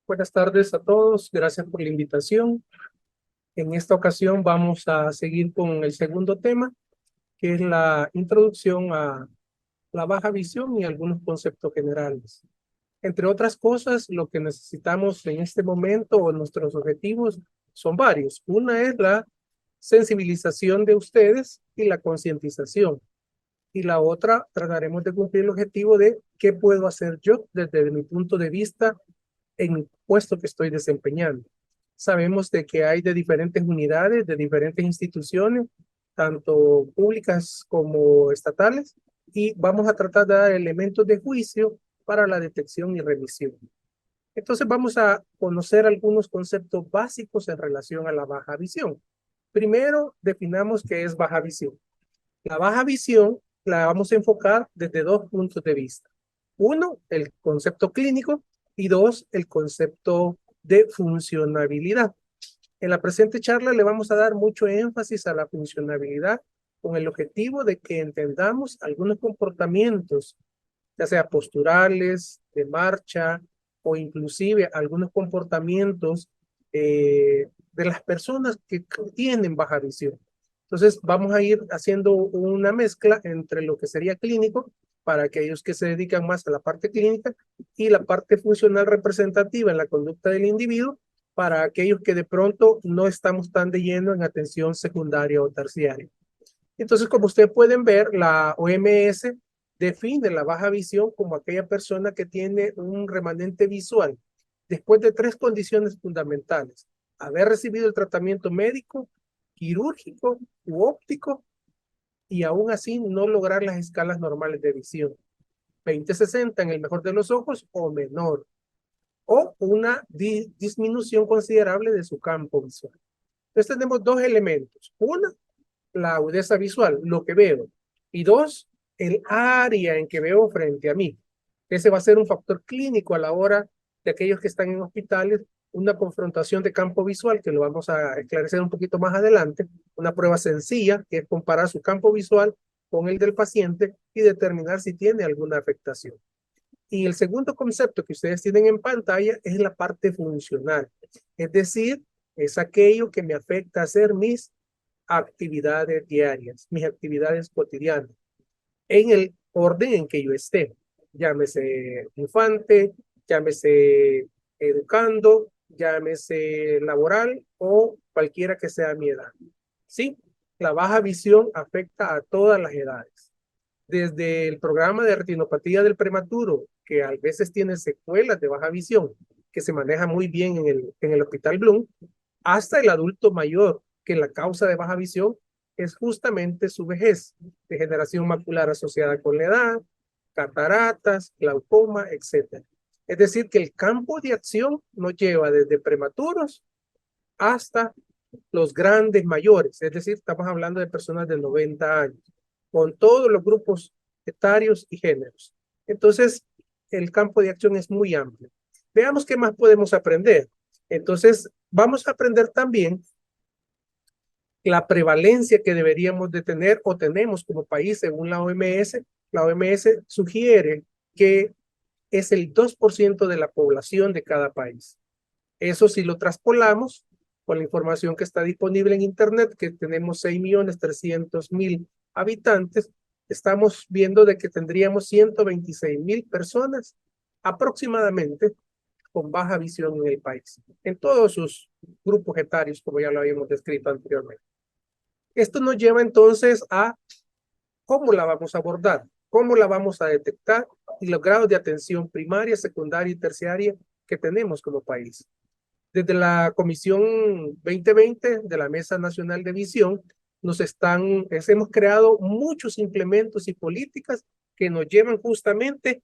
Buenas tardes a todos, gracias por la invitación. En esta ocasión vamos a seguir con el segundo tema, que es la introducción a la baja visión y algunos conceptos generales. Entre otras cosas, lo que necesitamos en este momento o nuestros objetivos son varios. Una es la sensibilización de ustedes y la concientización. Y la otra, trataremos de cumplir el objetivo de qué puedo hacer yo desde mi punto de vista en el puesto que estoy desempeñando. Sabemos de que hay de diferentes unidades, de diferentes instituciones, tanto públicas como estatales, y vamos a tratar de dar elementos de juicio para la detección y revisión. Entonces vamos a conocer algunos conceptos básicos en relación a la baja visión. Primero, definamos qué es baja visión. La baja visión la vamos a enfocar desde dos puntos de vista. Uno, el concepto clínico y dos, el concepto de funcionabilidad. En la presente charla le vamos a dar mucho énfasis a la funcionabilidad con el objetivo de que entendamos algunos comportamientos, ya sea posturales, de marcha o inclusive algunos comportamientos de las personas que tienen baja visión. Entonces vamos a ir haciendo una mezcla entre lo que sería clínico para aquellos que se dedican más a la parte clínica y la parte funcional representativa en la conducta del individuo para aquellos que de pronto no estamos tan de lleno en atención secundaria o terciaria. Entonces, como ustedes pueden ver, la OMS define la baja visión como aquella persona que tiene un remanente visual después de tres condiciones fundamentales: haber recibido el tratamiento médico, quirúrgico u óptico, y aún así no lograr las escalas normales de visión, 20/60 en el mejor de los ojos o menor, o una disminución considerable de su campo visual. Entonces tenemos dos elementos: una, la agudeza visual, lo que veo, y dos, el área en que veo frente a mí. Ese va a ser un factor clínico a la hora de aquellos que están en hospitales, una confrontación de campo visual, que lo vamos a esclarecer un poquito más adelante, una prueba sencilla, que es comparar su campo visual con el del paciente y determinar si tiene alguna afectación. Y el segundo concepto que ustedes tienen en pantalla es la parte funcional, es decir, es aquello que me afecta a hacer mis actividades diarias, mis actividades cotidianas, en el orden en que yo esté. Llámese infante, llámese educando, llámese laboral o cualquiera que sea mi edad. Sí, la baja visión afecta a todas las edades. Desde el programa de retinopatía del prematuro, que a veces tiene secuelas de baja visión, que se maneja muy bien en el Hospital Bloom, hasta el adulto mayor, que la causa de baja visión es justamente su vejez, degeneración macular asociada con la edad, cataratas, glaucoma, etc. Es decir, que el campo de acción nos lleva desde prematuros hasta los grandes mayores, es decir, estamos hablando de personas de 90 años, con todos los grupos etarios y géneros. Entonces, el campo de acción es muy amplio. Veamos qué más podemos aprender. Entonces, vamos a aprender también la prevalencia que deberíamos de tener o tenemos como país según la OMS. La OMS sugiere que es el 2% de la población de cada país. Eso si lo traspolamos con la información que está disponible en Internet, que tenemos 6.300.000 habitantes, estamos viendo de que tendríamos 126.000 personas aproximadamente con baja visión en el país, en todos sus grupos etarios, como ya lo habíamos descrito anteriormente. Esto nos lleva entonces a cómo la vamos a abordar, cómo la vamos a detectar y los grados de atención primaria, secundaria y terciaria que tenemos como país. Desde la Comisión 2020 de la Mesa Nacional de Visión, hemos creado muchos implementos y políticas que nos llevan justamente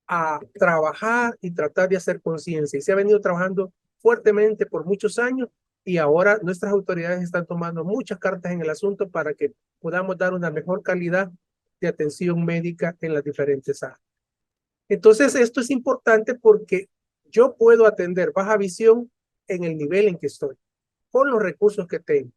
a trabajar y tratar de hacer conciencia. Y se ha venido trabajando fuertemente por muchos años y ahora nuestras autoridades están tomando muchas cartas en el asunto para que podamos dar una mejor calidad de atención médica en las diferentes áreas. Entonces, esto es importante porque yo puedo atender baja visión en el nivel en que estoy, con los recursos que tengo.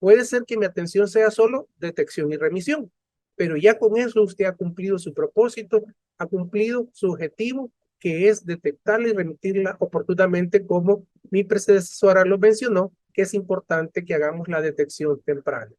Puede ser que mi atención sea solo detección y remisión, pero ya con eso usted ha cumplido su propósito, ha cumplido su objetivo que es detectarla y remitirla oportunamente, como mi predecesora lo mencionó, que es importante que hagamos la detección temprana.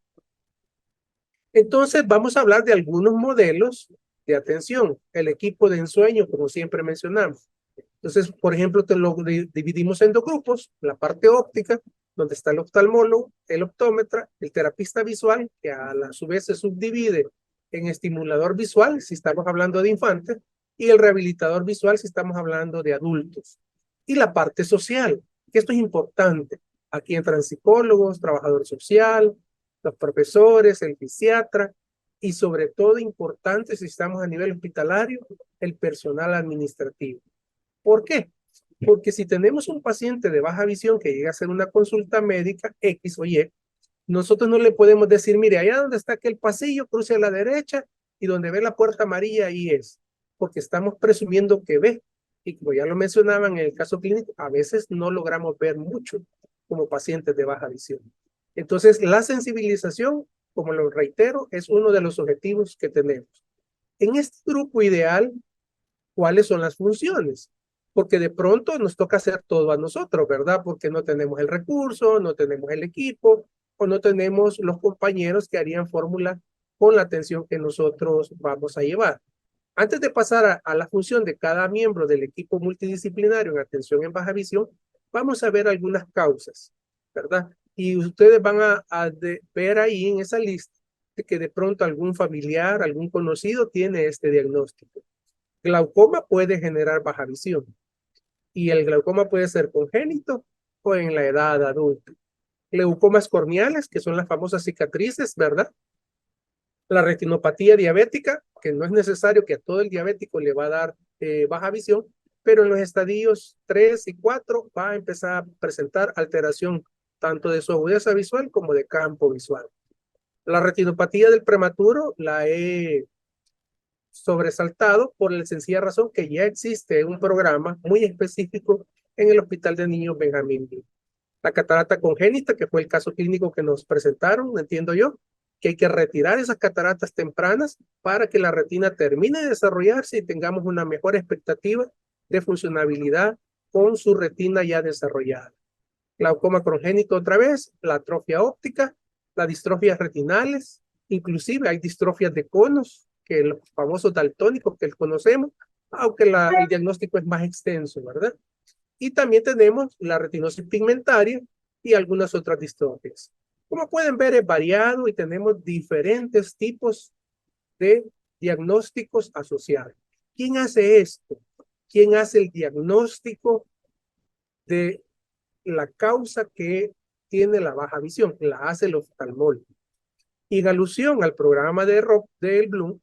Entonces, vamos a hablar de algunos modelos de atención. El equipo de ensueño, como siempre mencionamos. Entonces, por ejemplo, te lo dividimos en dos grupos: la parte óptica, donde está el oftalmólogo, el optómetra, el terapista visual, que a su vez se subdivide en estimulador visual, si estamos hablando de infantes, y el rehabilitador visual, si estamos hablando de adultos. Y la parte social, que esto es importante. Aquí entran psicólogos, trabajador social, los profesores, el fisiatra, y sobre todo importante, si estamos a nivel hospitalario, el personal administrativo. ¿Por qué? Porque si tenemos un paciente de baja visión que llega a hacer una consulta médica X o Y, nosotros no le podemos decir, mire, allá donde está aquel pasillo, cruce a la derecha y donde ve la puerta amarilla, ahí es. Porque estamos presumiendo que ve. Y como ya lo mencionaban en el caso clínico, a veces no logramos ver mucho como pacientes de baja visión. Entonces, la sensibilización, como lo reitero, es uno de los objetivos que tenemos. En este grupo ideal, ¿cuáles son las funciones? Porque de pronto nos toca hacer todo a nosotros, ¿verdad? Porque no tenemos el recurso, no tenemos el equipo, o no tenemos los compañeros que harían fórmula con la atención que nosotros vamos a llevar. Antes de pasar a la función de cada miembro del equipo multidisciplinario en atención en baja visión, vamos a ver algunas causas, ¿verdad? Y ustedes van a ver ahí en esa lista que de pronto algún familiar, algún conocido tiene este diagnóstico. Glaucoma puede generar baja visión, y el glaucoma puede ser congénito o en la edad adulta. Leucomas corneales, que son las famosas cicatrices, ¿verdad? La retinopatía diabética, que no es necesario que a todo el diabético le va a dar baja visión, pero en los estadios 3 y 4 va a empezar a presentar alteración tanto de su agudeza visual como de campo visual. La retinopatía del prematuro la he sobresaltado por la sencilla razón que ya existe un programa muy específico en el Hospital de Niños Benjamín Blanco. La catarata congénita, que fue el caso clínico que nos presentaron, entiendo yo, que hay que retirar esas cataratas tempranas para que la retina termine de desarrollarse y tengamos una mejor expectativa de funcionabilidad con su retina ya desarrollada. Glaucoma congénito otra vez, la atrofia óptica, las distrofias retinales, inclusive hay distrofias de conos, que los famosos daltónicos que conocemos, aunque el diagnóstico es más extenso, ¿verdad? Y también tenemos la retinosis pigmentaria y algunas otras distrofias. Como pueden ver, es variado y tenemos diferentes tipos de diagnósticos asociados. ¿Quién hace esto? ¿Quién hace el diagnóstico de la causa que tiene la baja visión? La hace el oftalmólogo. Y en alusión al programa de Bloom,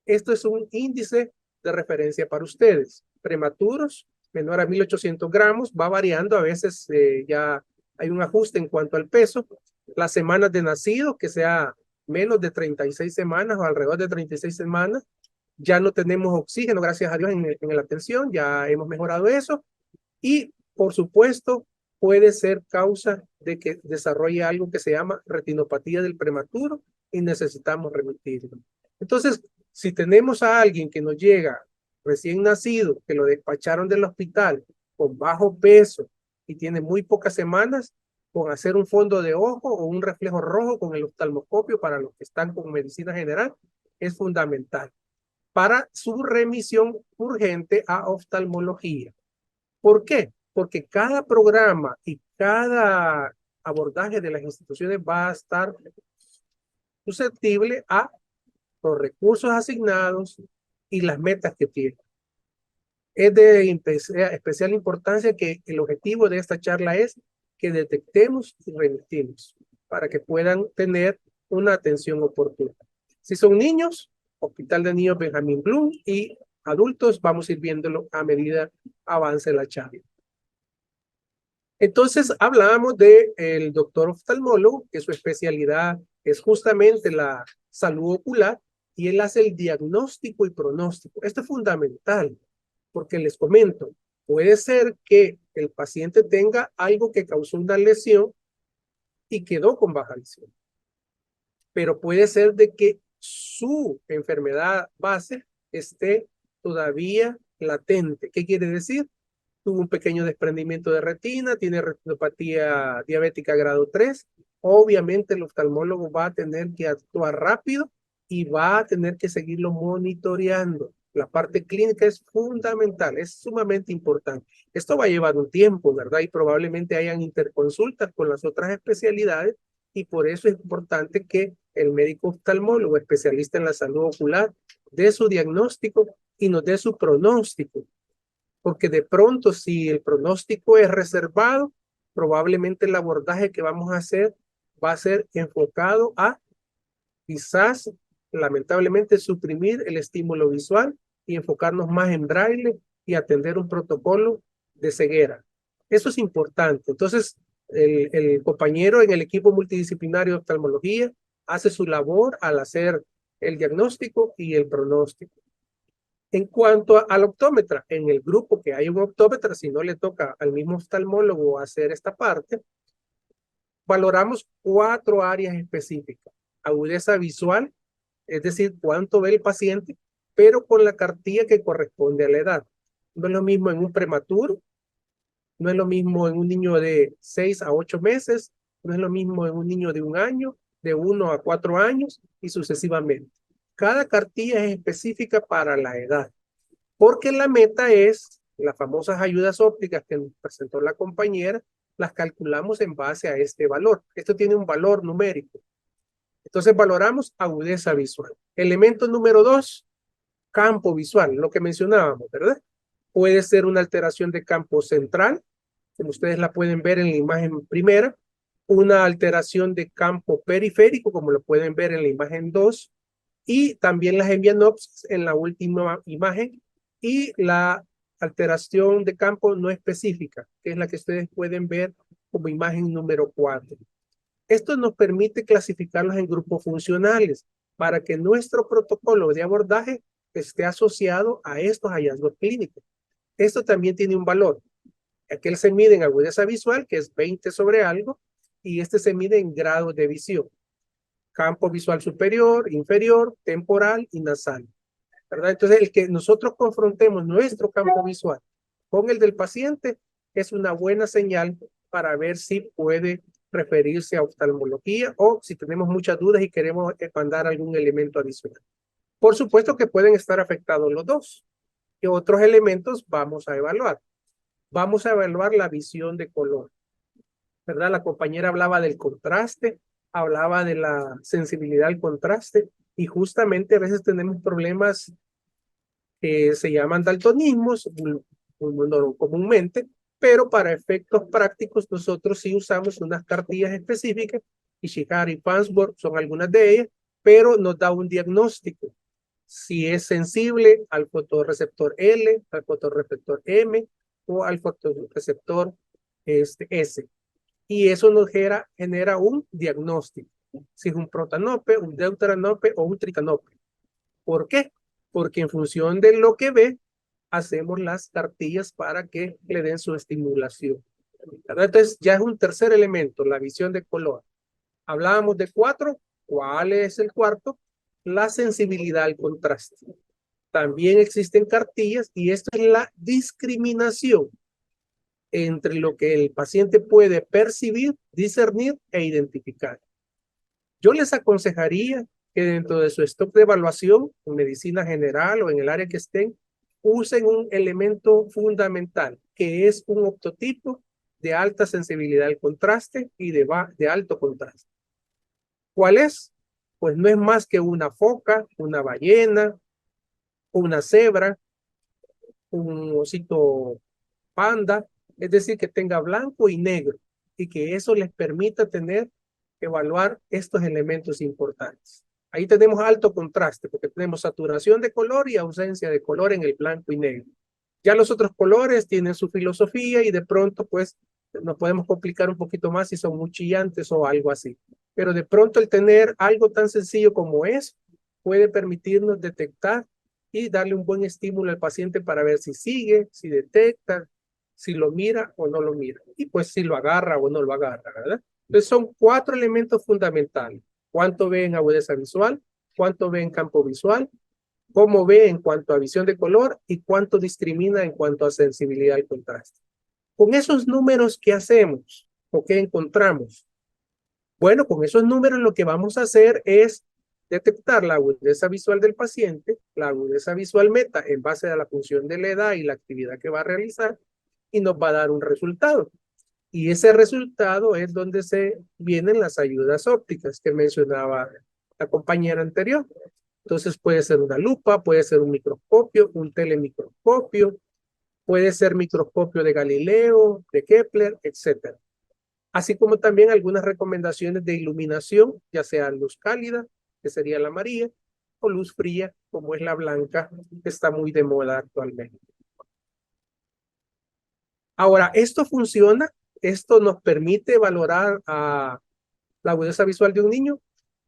esto es un índice de referencia para ustedes. Prematuros, menor a 1800 gramos, va variando, a veces ya hay un ajuste en cuanto al peso. Las semanas de nacido, que sea menos de 36 semanas o alrededor de 36 semanas. Ya no tenemos oxígeno, gracias a Dios, en la atención, ya hemos mejorado eso. Y, por supuesto, puede ser causa de que desarrolle algo que se llama retinopatía del prematuro y necesitamos remitirlo. Entonces, si tenemos a alguien que nos llega recién nacido, que lo despacharon del hospital con bajo peso y tiene muy pocas semanas, con hacer un fondo de ojo o un reflejo rojo con el oftalmoscopio para los que están con medicina general es fundamental para su remisión urgente a oftalmología. ¿Por qué? Porque cada programa y cada abordaje de las instituciones va a estar susceptible a los recursos asignados y las metas que tiene. Es de especial importancia que el objetivo de esta charla es que detectemos y remitimos para que puedan tener una atención oportuna. Si son niños, Hospital de Niños Benjamín Bloom, y adultos, vamos a ir viéndolo a medida avance la charla. Entonces hablábamos del doctor oftalmólogo, que su especialidad es justamente la salud ocular, y él hace el diagnóstico y pronóstico. Esto es fundamental, porque les comento, puede ser que el paciente tenga algo que causó una lesión y quedó con baja visión, pero puede ser de que su enfermedad base esté todavía latente. ¿Qué quiere decir? Tuvo un pequeño desprendimiento de retina, tiene retinopatía diabética grado 3. Obviamente el oftalmólogo va a tener que actuar rápido y va a tener que seguirlo monitoreando. La parte clínica es fundamental, es sumamente importante. Esto va a llevar un tiempo, ¿verdad? Y probablemente hayan interconsultas con las otras especialidades y por eso es importante que el médico oftalmólogo, especialista en la salud ocular, dé su diagnóstico y nos dé su pronóstico. Porque de pronto, si el pronóstico es reservado, probablemente el abordaje que vamos a hacer va a ser enfocado a quizás, lamentablemente, suprimir el estímulo visual y enfocarnos más en braille y atender un protocolo de ceguera. Eso es importante. Entonces, el compañero en el equipo multidisciplinario de oftalmología hace su labor al hacer el diagnóstico y el pronóstico. En cuanto al optómetra, en el grupo que hay un optómetra, si no le toca al mismo oftalmólogo hacer esta parte, valoramos 4 áreas específicas. Agudeza visual, es decir, cuánto ve el paciente, pero con la cartilla que corresponde a la edad. No es lo mismo en un prematuro, no es lo mismo en un niño de 6 a 8 meses, no es lo mismo en un niño de 1 año, de 1 a 4 años y sucesivamente. Cada cartilla es específica para la edad. Porque la meta es, las famosas ayudas ópticas que nos presentó la compañera, las calculamos en base a este valor. Esto tiene un valor numérico. Entonces valoramos agudeza visual. Elemento número 2, campo visual, lo que mencionábamos, ¿verdad? Puede ser una alteración de campo central, como ustedes la pueden ver en la imagen primera, una alteración de campo periférico, como lo pueden ver en la imagen 2, y también las hemianopsis en la última imagen, y la alteración de campo no específica, que es la que ustedes pueden ver como imagen número 4. Esto nos permite clasificarlos en grupos funcionales para que nuestro protocolo de abordaje esté asociado a estos hallazgos clínicos. Esto también tiene un valor. Aquel se mide en agudeza visual, que es 20 sobre algo, y este se mide en grados de visión. Campo visual superior, inferior, temporal y nasal, ¿verdad? Entonces, el que nosotros confrontemos nuestro campo visual con el del paciente es una buena señal para ver si puede referirse a oftalmología o si tenemos muchas dudas y queremos mandar algún elemento adicional. Por supuesto que pueden estar afectados los dos. ¿Qué otros elementos vamos a evaluar? Vamos a evaluar la visión de color, ¿verdad? La compañera hablaba del contraste, hablaba de la sensibilidad al contraste y justamente a veces tenemos problemas que se llaman daltonismos comúnmente, pero para efectos prácticos nosotros sí usamos unas cartillas específicas, Ishihara y Farnsworth son algunas de ellas, pero nos da un diagnóstico. Si es sensible al fotorreceptor L, al fotorreceptor M o al fotorreceptor S. Y eso nos genera un diagnóstico. Si es un protanope, un deuteranope o un tricanope. ¿Por qué? Porque en función de lo que ve, hacemos las cartillas para que le den su estimulación. Entonces ya es un tercer elemento, la visión de color. Hablábamos de 4. ¿Cuál es el cuarto? La sensibilidad al contraste. También existen cartillas y esto es la discriminación entre lo que el paciente puede percibir, discernir e identificar. Yo les aconsejaría que dentro de su stock de evaluación, en medicina general o en el área que estén, usen un elemento fundamental, que es un optotipo de alta sensibilidad al contraste y de alto contraste. ¿Cuál es? Pues no es más que una foca, una ballena, una cebra, un osito panda, es decir, que tenga blanco y negro y que eso les permita evaluar estos elementos importantes. Ahí tenemos alto contraste porque tenemos saturación de color y ausencia de color en el blanco y negro. Ya los otros colores tienen su filosofía y de pronto pues nos podemos complicar un poquito más si son muy chillantes o algo así. Pero de pronto el tener algo tan sencillo como es puede permitirnos detectar y darle un buen estímulo al paciente para ver si sigue, si detecta, si lo mira o no lo mira. Y pues si lo agarra o no lo agarra, ¿verdad? Entonces son 4 elementos fundamentales. ¿Cuánto ve en agudeza visual? ¿Cuánto ve en campo visual? cómo ve en cuanto a visión de color y cuánto discrimina en cuanto a sensibilidad al contraste. Con esos números, ¿qué hacemos o qué encontramos? Bueno, con esos números lo que vamos a hacer es detectar la agudeza visual del paciente, la agudeza visual meta en base a la función de la edad y la actividad que va a realizar, y nos va a dar un resultado. Y ese resultado es donde se vienen las ayudas ópticas que mencionaba la compañera anterior. Entonces puede ser una lupa, puede ser un microscopio, un telemicroscopio, puede ser microscopio de Galileo, de Kepler, etcétera. Así como también algunas recomendaciones de iluminación, ya sea luz cálida, que sería la amarilla, o luz fría, como es la blanca, que está muy de moda actualmente. Ahora, esto funciona, esto nos permite valorar la agudeza visual de un niño.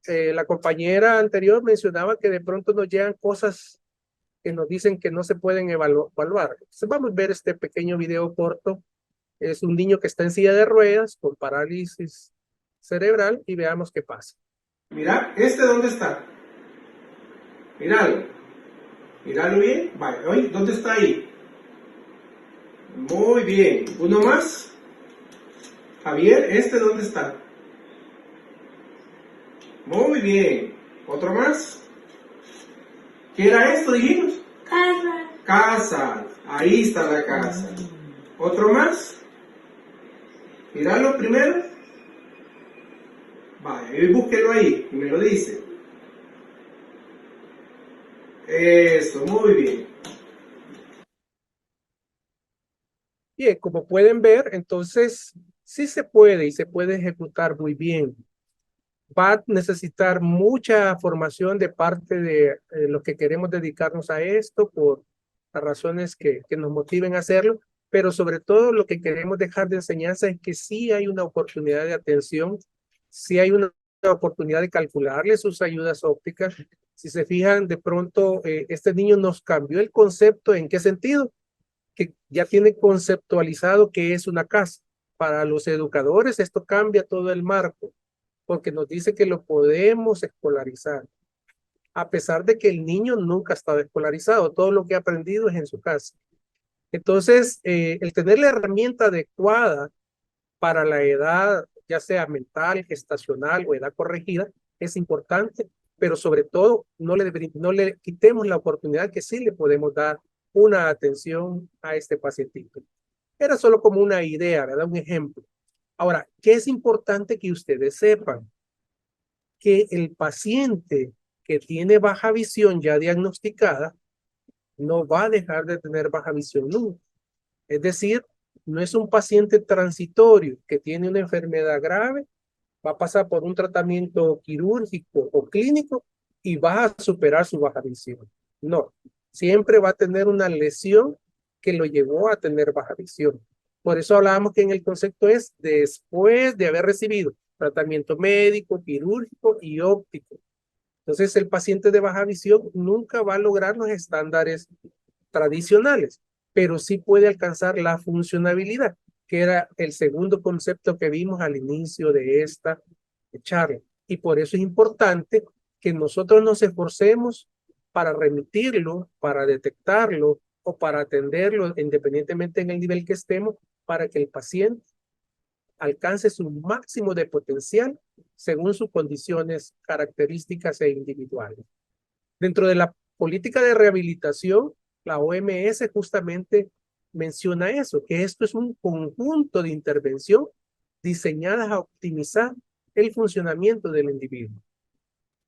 La compañera anterior mencionaba que de pronto nos llegan cosas que nos dicen que no se pueden evaluar. Entonces vamos a ver este pequeño video corto. Es un niño que está en silla de ruedas con parálisis cerebral y veamos qué pasa. Mira, ¿dónde está? Míralo. Míralo bien. Vale, ¿dónde está ahí? Muy bien. ¿Uno más? Javier, ¿dónde está? Muy bien. ¿Otro más? ¿Qué era esto, dijimos? Casa. Casa. Ahí está la casa. ¿Otro más? Míralo primero. Vale, búsquelo ahí y me lo dice. Eso, muy bien. Bien, como pueden ver, entonces sí se puede y se puede ejecutar muy bien. Va a necesitar mucha formación de parte de los que queremos dedicarnos a esto por las razones que nos motiven a hacerlo, pero sobre todo lo que queremos dejar de enseñanza es que sí hay una oportunidad de atención, sí hay una oportunidad de calcularle sus ayudas ópticas. Si se fijan, de pronto este niño nos cambió el concepto. ¿En qué sentido? Que ya tiene conceptualizado qué es una casa. Para los educadores esto cambia todo el marco, porque nos dice que lo podemos escolarizar, a pesar de que el niño nunca ha estado escolarizado, todo lo que ha aprendido es en su casa. Entonces, el tener la herramienta adecuada para la edad, ya sea mental, gestacional o edad corregida, es importante, pero sobre todo no le quitemos la oportunidad que sí le podemos dar una atención a este pacientito. Era solo como una idea, ¿verdad? Un ejemplo. Ahora, ¿qué es importante que ustedes sepan? Que el paciente que tiene baja visión ya diagnosticada no va a dejar de tener baja visión nunca. Es decir, no es un paciente transitorio que tiene una enfermedad grave, va a pasar por un tratamiento quirúrgico o clínico y va a superar su baja visión. No, siempre va a tener una lesión que lo llevó a tener baja visión. Por eso hablábamos que en el concepto es después de haber recibido tratamiento médico, quirúrgico y óptico. Entonces el paciente de baja visión nunca va a lograr los estándares tradicionales, pero sí puede alcanzar la funcionabilidad, que era el segundo concepto que vimos al inicio de esta charla. Y por eso es importante que nosotros nos esforcemos para remitirlo, para detectarlo o para atenderlo independientemente en el nivel que estemos, para que el paciente alcance su máximo de potencial según sus condiciones características e individuales. Dentro de la política de rehabilitación, la OMS justamente menciona eso, que esto es un conjunto de intervención diseñadas a optimizar el funcionamiento del individuo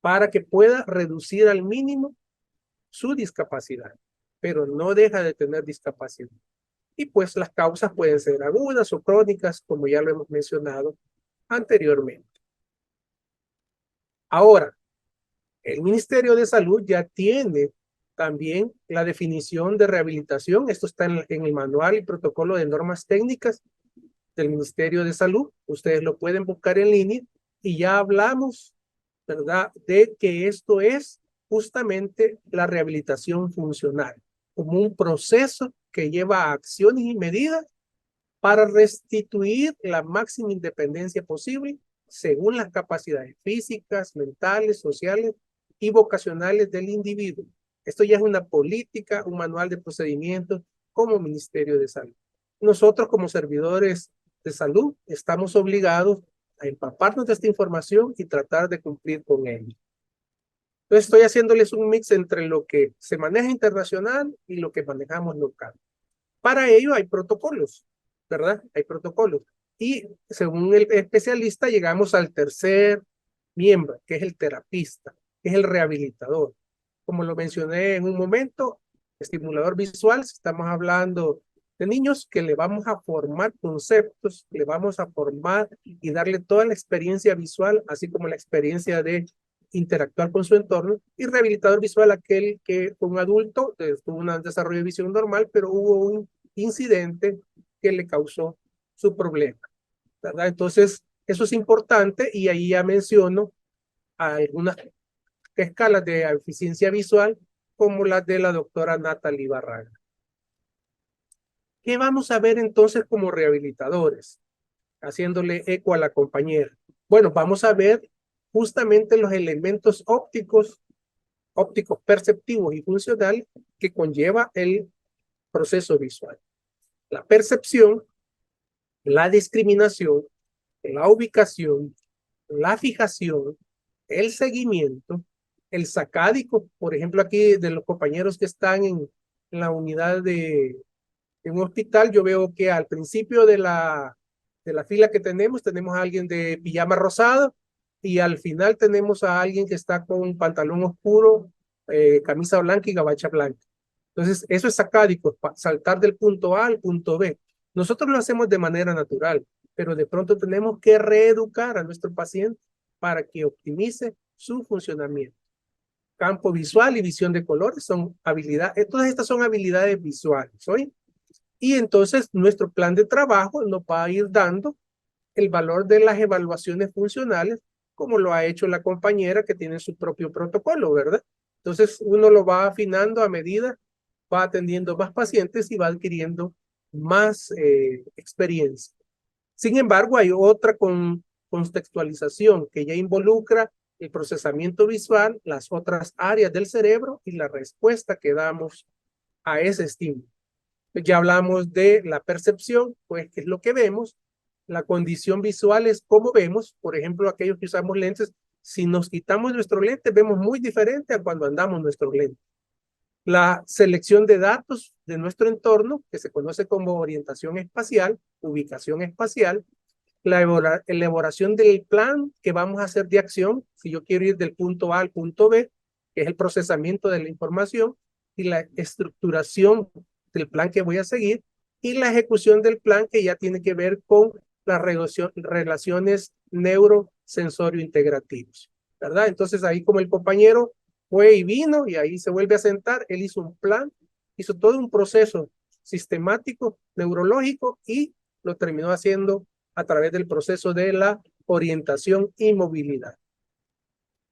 para que pueda reducir al mínimo su discapacidad, pero no deja de tener discapacidad. Y pues las causas pueden ser agudas o crónicas, como ya lo hemos mencionado anteriormente. Ahora, el Ministerio de Salud ya tiene también la definición de rehabilitación. Esto está en el manual y protocolo de normas técnicas del Ministerio de Salud. Ustedes lo pueden buscar en línea y ya hablamos, ¿verdad?, de que esto es justamente la rehabilitación funcional, como un proceso que lleva a acciones y medidas para restituir la máxima independencia posible según las capacidades físicas, mentales, sociales y vocacionales del individuo, Esto ya es una política, un manual de procedimientos como Ministerio de Salud. Nosotros como servidores de salud estamos obligados a empaparnos de esta información y tratar de cumplir con ella. Entonces estoy haciéndoles un mix entre lo que se maneja internacional y lo que manejamos local. Para ello hay protocolos, ¿verdad? Hay protocolos. Y según el especialista llegamos al tercer miembro, que es el terapista, que es el rehabilitador. Como lo mencioné en un momento, estimulador visual, estamos hablando de niños que le vamos a formar conceptos, le vamos a formar y darle toda la experiencia visual, así como la experiencia de interactuar con su entorno, y rehabilitador visual, aquel que un adulto tuvo un desarrollo de visión normal, pero hubo un incidente que le causó su problema, ¿verdad? Entonces, eso es importante y ahí ya menciono algunas escalas de eficiencia visual como las de la doctora Natalie Barraga. ¿Qué vamos a ver entonces como rehabilitadores? Haciéndole eco a la compañera. Bueno, vamos a ver justamente los elementos ópticos perceptivos y funcionales que conlleva el proceso visual. La percepción, la discriminación, la ubicación, la fijación, el seguimiento, el sacádico, por ejemplo, aquí de los compañeros que están en la unidad de un hospital, yo veo que al principio de la fila que tenemos a alguien de pijama rosado y al final tenemos a alguien que está con un pantalón oscuro, camisa blanca y gabacha blanca. Entonces, eso es sacádico, saltar del punto A al punto B. Nosotros lo hacemos de manera natural, pero de pronto tenemos que reeducar a nuestro paciente para que optimice su funcionamiento. Campo visual y visión de colores son habilidades, todas estas son habilidades visuales, ¿oí? Y entonces nuestro plan de trabajo nos va a ir dando el valor de las evaluaciones funcionales, como lo ha hecho la compañera que tiene su propio protocolo, ¿verdad? Entonces uno lo va afinando a medida, va atendiendo más pacientes y va adquiriendo más experiencia. Sin embargo, hay otra contextualización que ya involucra el procesamiento visual, las otras áreas del cerebro y la respuesta que damos a ese estímulo. Ya hablamos de la percepción, pues que es lo que vemos. La condición visual es cómo vemos. Por ejemplo, aquellos que usamos lentes, si nos quitamos nuestro lente, vemos muy diferente a cuando andamos nuestro lente. La selección de datos de nuestro entorno, que se conoce como orientación espacial, ubicación espacial, la elaboración del plan que vamos a hacer de acción, si yo quiero ir del punto A al punto B, que es el procesamiento de la información, y la estructuración del plan que voy a seguir, y la ejecución del plan que ya tiene que ver con las relaciones neurosensorio-integrativas, ¿verdad? Entonces ahí como el compañero fue y vino y ahí se vuelve a sentar, él hizo un plan, hizo todo un proceso sistemático, neurológico y lo terminó haciendo a través del proceso de la orientación y movilidad.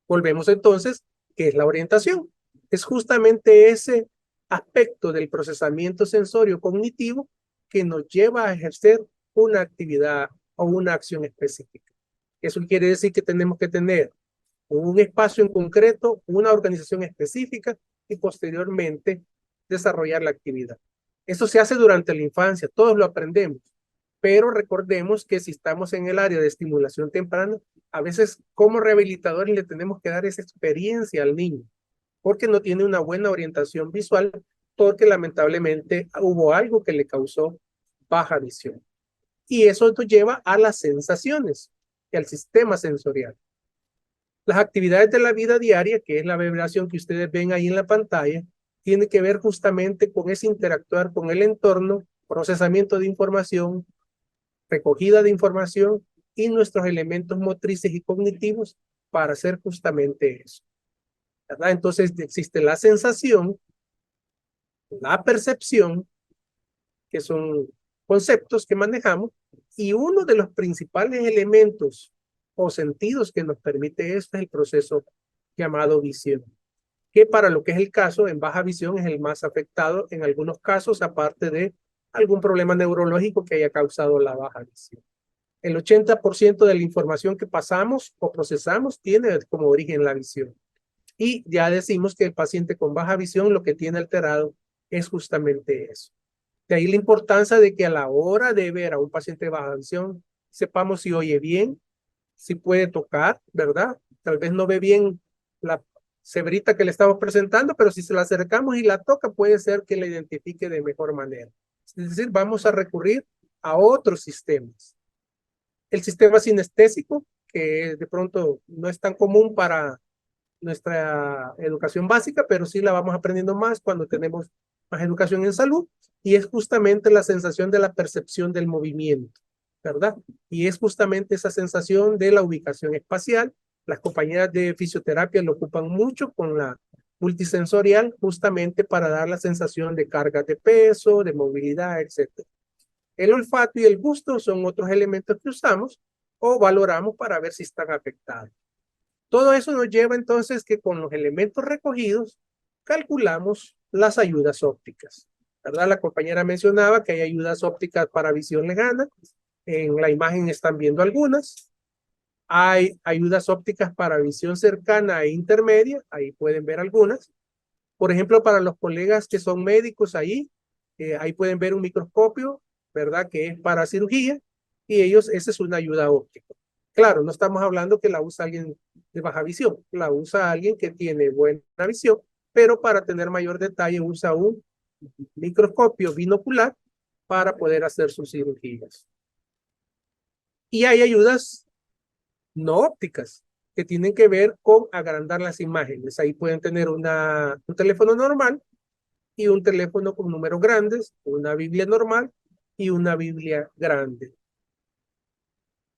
Volvemos entonces, ¿qué es la orientación? Es justamente ese aspecto del procesamiento sensorio cognitivo que nos lleva a ejercer una actividad o una acción específica. Eso quiere decir que tenemos que tener un espacio en concreto, una organización específica y posteriormente desarrollar la actividad. Eso se hace durante la infancia, todos lo aprendemos, pero recordemos que si estamos en el área de estimulación temprana, a veces como rehabilitadores le tenemos que dar esa experiencia al niño, porque no tiene una buena orientación visual, porque lamentablemente hubo algo que le causó baja visión. Y eso nos lleva a las sensaciones y al sistema sensorial. Las actividades de la vida diaria, que es la vibración que ustedes ven ahí en la pantalla, tiene que ver justamente con ese interactuar con el entorno, procesamiento de información, recogida de información y nuestros elementos motrices y cognitivos para hacer justamente eso, ¿verdad? Entonces existe la sensación, la percepción, que son conceptos que manejamos, y uno de los principales elementos o sentidos que nos permite esto es el proceso llamado visión, que para lo que es el caso en baja visión es el más afectado en algunos casos, aparte de algún problema neurológico que haya causado la baja visión. El 80% de la información que pasamos o procesamos tiene como origen la visión. Y ya decimos que el paciente con baja visión lo que tiene alterado es justamente eso. De ahí la importancia de que a la hora de ver a un paciente de baja visión, sepamos si oye bien, si puede tocar, ¿verdad? Tal vez no ve bien la cebrita que le estamos presentando, pero si se la acercamos y la toca, puede ser que la identifique de mejor manera. Es decir, vamos a recurrir a otros sistemas. El sistema sinestésico, que de pronto no es tan común para nuestra educación básica, pero sí la vamos aprendiendo más cuando tenemos más educación en salud, y es justamente la sensación de la percepción del movimiento, ¿verdad? Y es justamente esa sensación de la ubicación espacial. Las compañeras de fisioterapia lo ocupan mucho con la multisensorial, justamente para dar la sensación de carga de peso, de movilidad, etc. El olfato y el gusto son otros elementos que usamos o valoramos para ver si están afectados. Todo eso nos lleva entonces que con los elementos recogidos calculamos las ayudas ópticas, ¿verdad? La compañera mencionaba que hay ayudas ópticas para visión lejana. En la imagen están viendo algunas. Hay ayudas ópticas para visión cercana e intermedia. Ahí pueden ver algunas. Por ejemplo, para los colegas que son médicos ahí pueden ver un microscopio, ¿verdad? Que es para cirugía, y esa es una ayuda óptica. Claro, no estamos hablando que la usa alguien de baja visión, la usa alguien que tiene buena visión, pero para tener mayor detalle usa un microscopio binocular para poder hacer sus cirugías. Y hay ayudas no ópticas que tienen que ver con agrandar las imágenes. Ahí pueden tener un teléfono normal y un teléfono con números grandes, una Biblia normal y una Biblia grande.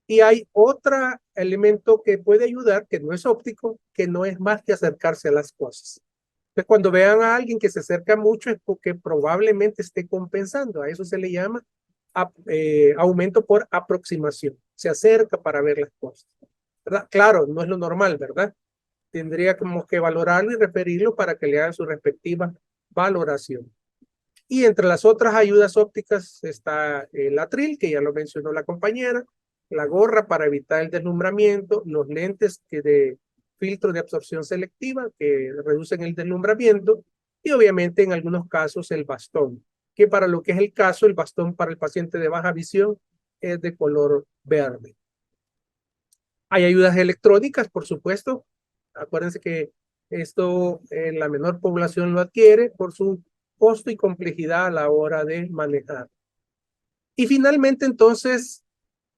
Y hay otro elemento que puede ayudar, que no es óptico, que no es más que acercarse a las cosas. Entonces, cuando vean a alguien que se acerca mucho es porque probablemente esté compensando. A eso se le llama aumento por aproximación. Se acerca para ver las cosas, ¿verdad? Claro, no es lo normal, ¿verdad? Tendríamos que valorarlo y referirlo para que le hagan su respectiva valoración. Y entre las otras ayudas ópticas está el atril, que ya lo mencionó la compañera, la gorra para evitar el deslumbramiento, los lentes de filtro de absorción selectiva que reducen el deslumbramiento, y obviamente en algunos casos el bastón, que para lo que es el caso, el bastón para el paciente de baja visión es de color verde. Hay ayudas electrónicas, por supuesto. Acuérdense que esto la menor población lo adquiere por su costo y complejidad a la hora de manejar. Y finalmente, entonces,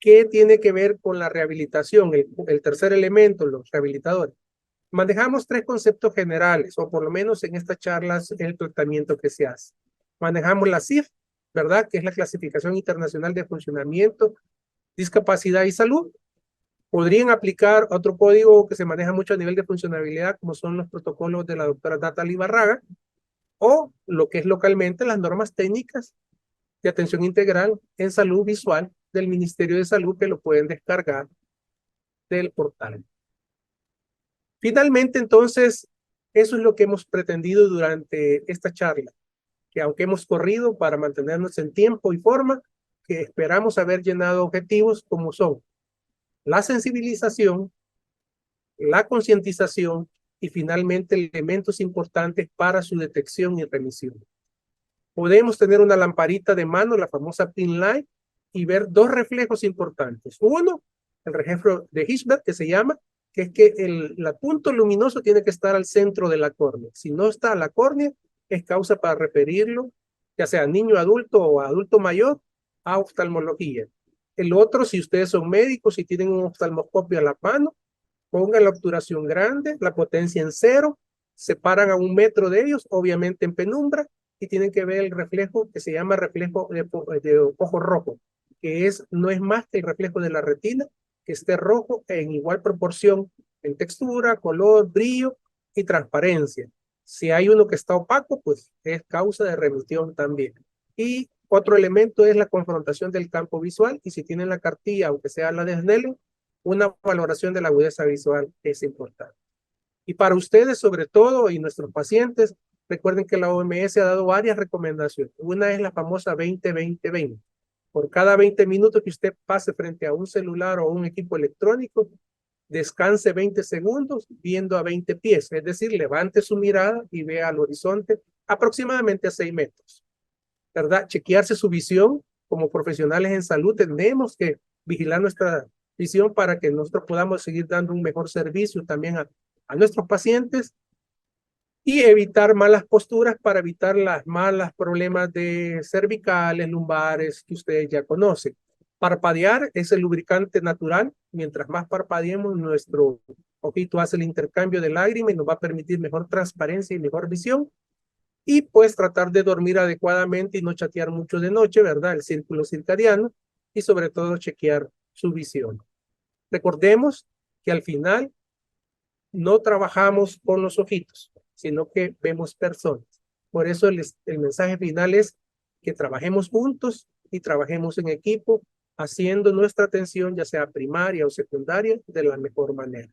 ¿qué tiene que ver con la rehabilitación? El tercer elemento, los rehabilitadores. Manejamos tres conceptos generales, o por lo menos en estas charlas, el tratamiento que se hace. Manejamos la CIF, ¿verdad? Que es la Clasificación Internacional de Funcionamiento, Discapacidad y Salud. Podrían aplicar otro código que se maneja mucho a nivel de funcionabilidad, como son los protocolos de la doctora Natalie Barraga, o lo que es localmente las normas técnicas de atención integral en salud visual del Ministerio de Salud, que lo pueden descargar del portal. Finalmente, entonces, eso es lo que hemos pretendido durante esta charla, que aunque hemos corrido para mantenernos en tiempo y forma, que esperamos haber llenado objetivos como son la sensibilización, la concientización y finalmente elementos importantes para su detección y remisión. Podemos tener una lamparita de mano, la famosa pin light, y ver dos reflejos importantes. Uno, el reflejo de Hirschberg, que se llama, que es que el punto luminoso tiene que estar al centro de la córnea. Si no está a la córnea, es causa para referirlo, ya sea niño adulto o adulto mayor, a oftalmología. El otro, si ustedes son médicos y tienen un oftalmoscopio a la mano, pongan la obturación grande, la potencia en 0, separan a 1 metro de ellos, obviamente en penumbra, y tienen que ver el reflejo que se llama reflejo de ojo rojo, que no es más que el reflejo de la retina, que esté rojo en igual proporción en textura, color, brillo y transparencia. Si hay uno que está opaco, pues es causa de remisión también. Y otro elemento es la confrontación del campo visual, y si tienen la cartilla, aunque sea la de Snellen, una valoración de la agudeza visual es importante. Y para ustedes, sobre todo, y nuestros pacientes, recuerden que la OMS ha dado varias recomendaciones. Una es la famosa 20-20-20. Por cada 20 minutos que usted pase frente a un celular o un equipo electrónico, descanse 20 segundos viendo a 20 pies, es decir, levante su mirada y vea al horizonte aproximadamente a 6 metros, ¿verdad? Chequearse su visión. Como profesionales en salud tenemos que vigilar nuestra visión para que nosotros podamos seguir dando un mejor servicio también a nuestros pacientes y evitar malas posturas para evitar las malas problemas de cervicales, lumbares que ustedes ya conocen. Parpadear es el lubricante natural. Mientras más parpadeemos, nuestro ojito hace el intercambio de lágrimas y nos va a permitir mejor transparencia y mejor visión. Y pues tratar de dormir adecuadamente y no chatear mucho de noche, ¿verdad? El círculo circadiano y sobre todo chequear su visión. Recordemos que al final no trabajamos con los ojitos, sino que vemos personas. Por eso el mensaje final es que trabajemos juntos y trabajemos en equipo, haciendo nuestra atención, ya sea primaria o secundaria, de la mejor manera.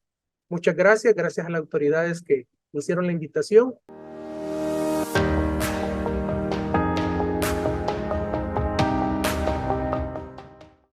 Muchas gracias a las autoridades que me hicieron la invitación.